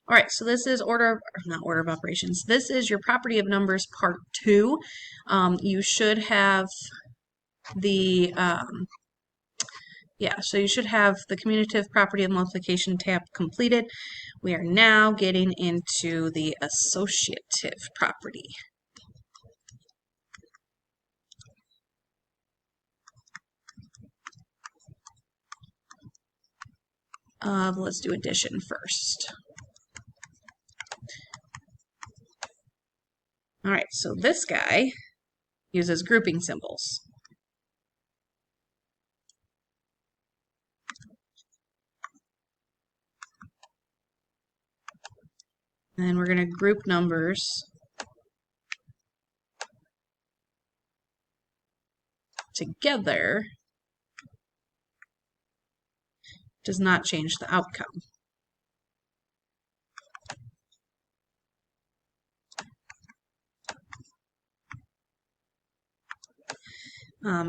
All right, so this is not order of operations. This is your property of numbers part 2. You should have the, so you should have the commutative property of multiplication tab completed. We are now getting into the associative property. Let's do addition first. All right, so this guy uses grouping symbols. And then we're going to group numbers together. Does not change the outcome.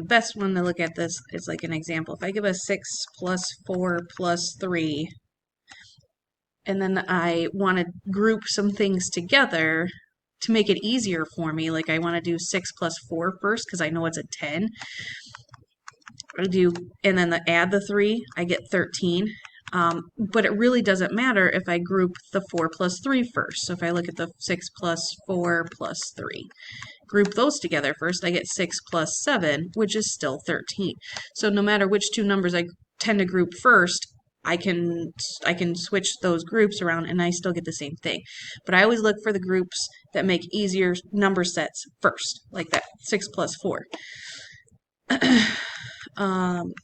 Best one to look at this is like an example. If I give a 6 plus 4 plus 3, and then I want to group some things together to make it easier for me, like I want to do 6 plus 4 first because I know it's a 10. And then add the 3, I get 13. But it really doesn't matter if I group the 4 plus 3 first. So if I look at the 6 plus 4 plus 3, group those together first, I get 6 plus 7, which is still 13. So no matter which two numbers I tend to group first, I can switch those groups around and I still get the same thing. But I always look for the groups that make easier number sets first, like that 6 plus 4.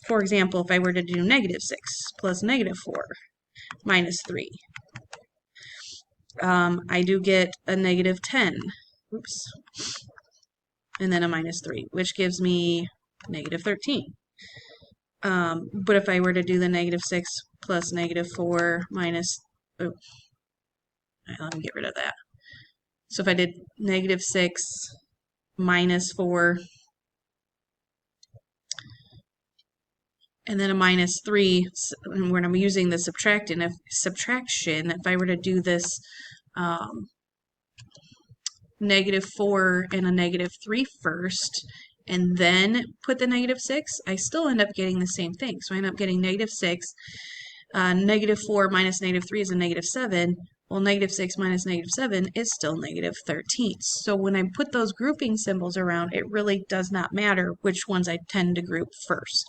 For example, if I were to do negative 6 plus negative 4 minus 3, I do get a negative 10. Oops. And then a minus 3, which gives me negative 13. But if I were to do the negative 6 plus negative 4 minus... Oh, right, let me get rid of that. So if I did negative 6 minus 4 and then a minus 3, and when I'm using the subtraction, if I were to do this negative 4 and a negative 3 first, and then put the negative 6, I still end up getting the same thing. So I end up getting negative 6. Negative 4 minus negative 3 is a negative 7. Well, negative 6 minus negative 7 is still negative 13. So when I put those grouping symbols around, it really does not matter which ones I tend to group first.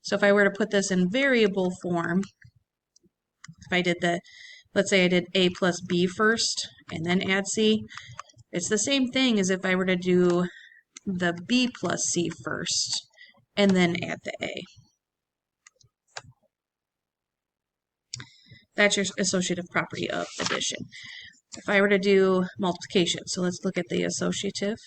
So if I were to put this in variable form, if I did let's say I did A plus B first and then add C, it's the same thing as if I were to do the B plus C first and then add the A. That's your associative property of addition. If I were to do multiplication, so let's look at the associative.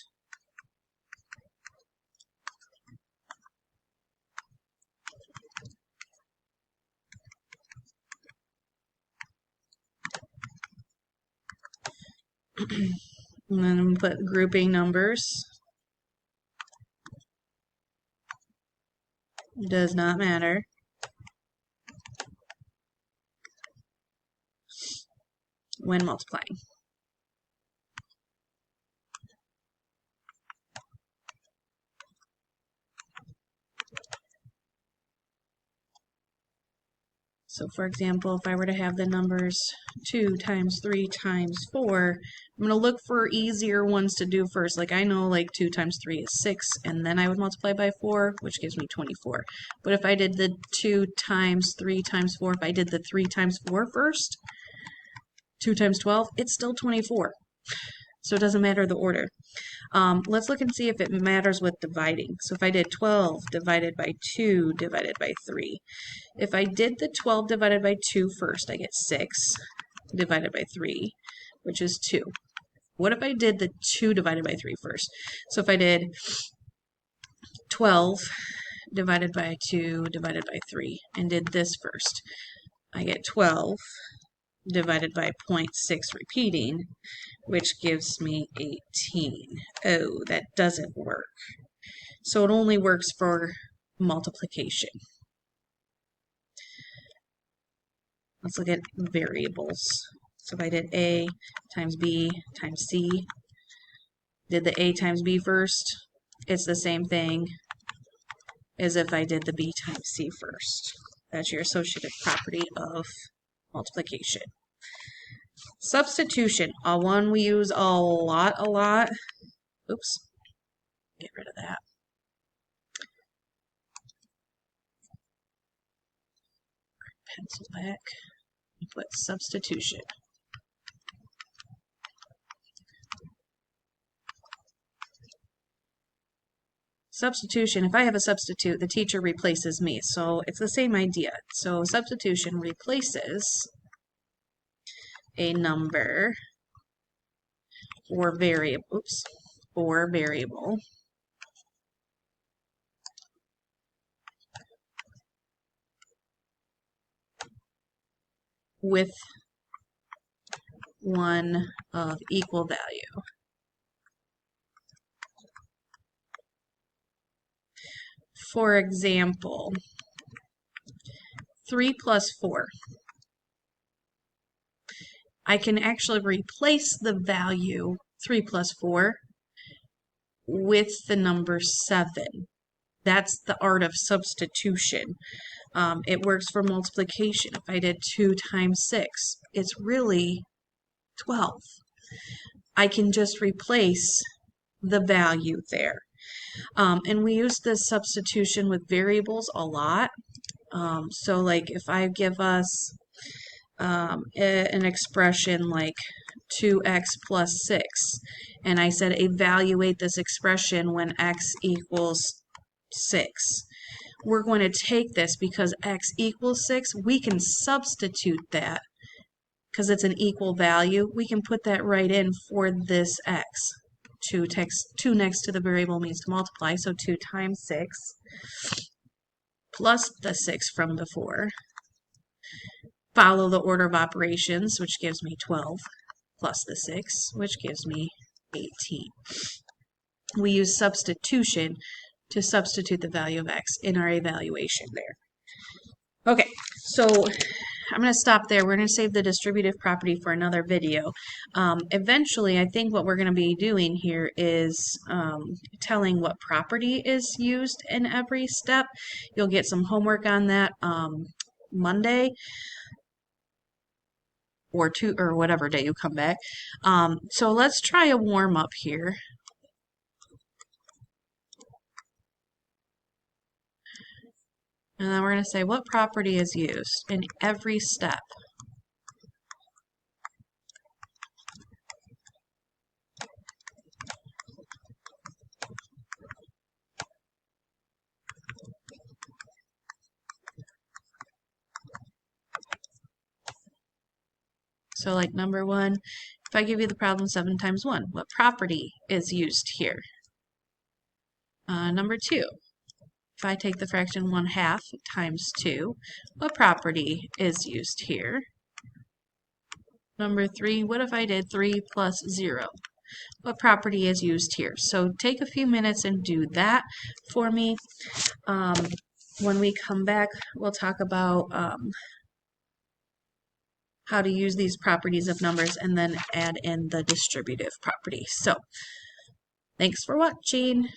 And then I'm put grouping numbers. Does not matter. When multiplying. So for example, if I were to have the numbers 2 times 3 times 4, I'm going to look for easier ones to do first. Like I know like 2 times 3 is 6, and then I would multiply by 4, which gives me 24. But if I did the 2 times 3 times 4, if I did the 3 times 4 first, 2 times 12, it's still 24. So it doesn't matter the order. Let's look and see if it matters with dividing. So if I did 12 divided by 2 divided by 3, if I did the 12 divided by 2 first, I get 6 divided by 3, which is 2. What if I did the 2 divided by 3 first? So if I did 12 divided by 2 divided by 3 and did this first, I get 12 divided by 0.6 repeating, which gives me 18. Oh, that doesn't work. So it only works for multiplication. Let's look at variables. So if I did A times B times C, did the A times B first, it's the same thing as if I did the B times C first. That's your associative property of multiplication. Substitution, one we use a lot. Oops, get rid of that. Pencil back and put substitution. Substitution, if I have a substitute, the teacher replaces me. So it's the same idea. So substitution replaces a number or variable, with one of equal value. For example, 3 plus 4. I can actually replace the value 3 plus 4 with the number 7. That's the art of substitution. It works for multiplication. If I did 2 times 6, it's really 12. I can just replace the value there. And we use this substitution with variables a lot. So like if I give us an expression like 2x plus 6, and I said evaluate this expression when x equals 6. We're going to take this because x equals 6, we can substitute that because it's an equal value. We can put that right in for this x. 2 next to the variable means to multiply, so 2 times 6 plus the 6 from before. Follow the order of operations, which gives me 12, plus the 6, which gives me 18. We use substitution to substitute the value of x in our evaluation there. Okay, so I'm going to stop there. We're going to save the distributive property for another video. Eventually, I think what we're going to be doing here is telling what property is used in every step. You'll get some homework on that Monday or whatever day you come back. So let's try a warm-up here. And then we're going to say what property is used in every step. So like number 1, if I give you the problem 7 times 1, what property is used here? Number 2, if I take the fraction 1/2 times 2, what property is used here? Number 3, what if I did 3 plus 0? What property is used here? So take a few minutes and do that for me. When we come back, we'll talk about how to use these properties of numbers and then add in the distributive property. So, thanks for watching.